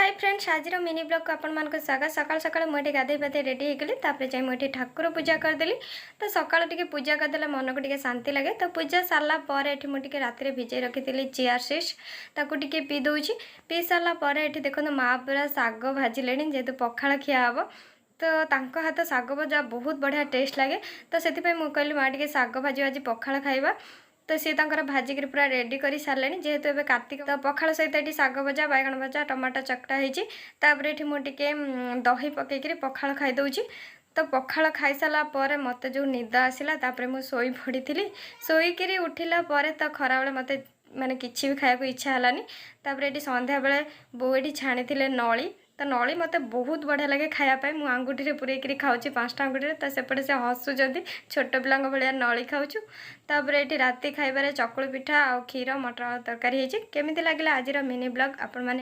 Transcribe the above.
Hi friends आज mini blog को आपण मान स्वागत। सकाल सकाल मुझे गाधे पाधे रेडी होगली जाए मुझे ठाकुर पूजा करदेली। तो सकाल टी पूजा करदे मन को टे शांति लगे। तो पूजा सारा पर मुझे रात भिजे रखी चिया सीड्स ताकू टे पी दूची। पी सारापर ये देखो माँ पूरा शाग भाजिले जेहेतु पखाड़ खिया हम। तो तांको हाथ शाग भजा बहुत बढ़िया टेस्ट लगे। तो से कहली माँ टे शाग भाजी आज पखाड़ खाइबा। तो सी भाजिक पूरा रेडी कर सारे जेहेतु एवं कार्तिक। तो पखाड़ सहित ये शाग भजा बैगण भजा टमाटो चकटा होपर ये मुझे दही पकईकि पखाड़ खाईदे। तो पखाड़ खाई सारापर मत जो निद आसला मुझे शोई पड़ी थी। शोईकी उठिला तो खरा बेले मत माने किसी भी खाया इच्छा हलानी। ये संध्या बेले बो ये छाणी नली। तो नली मत बहुत बढ़िया लगे खायापी। मुझे आंगुठी पूरेक खाऊँ 5टा आंगुठी। तो सेपटे से हसुँच छोट पिला भाया नली खाऊँ। तापर ये राति खाइबार चकुली पिठा आ क्षीर मटर तरकारी केमी लगे आज मिनी ब्लॉग आपण।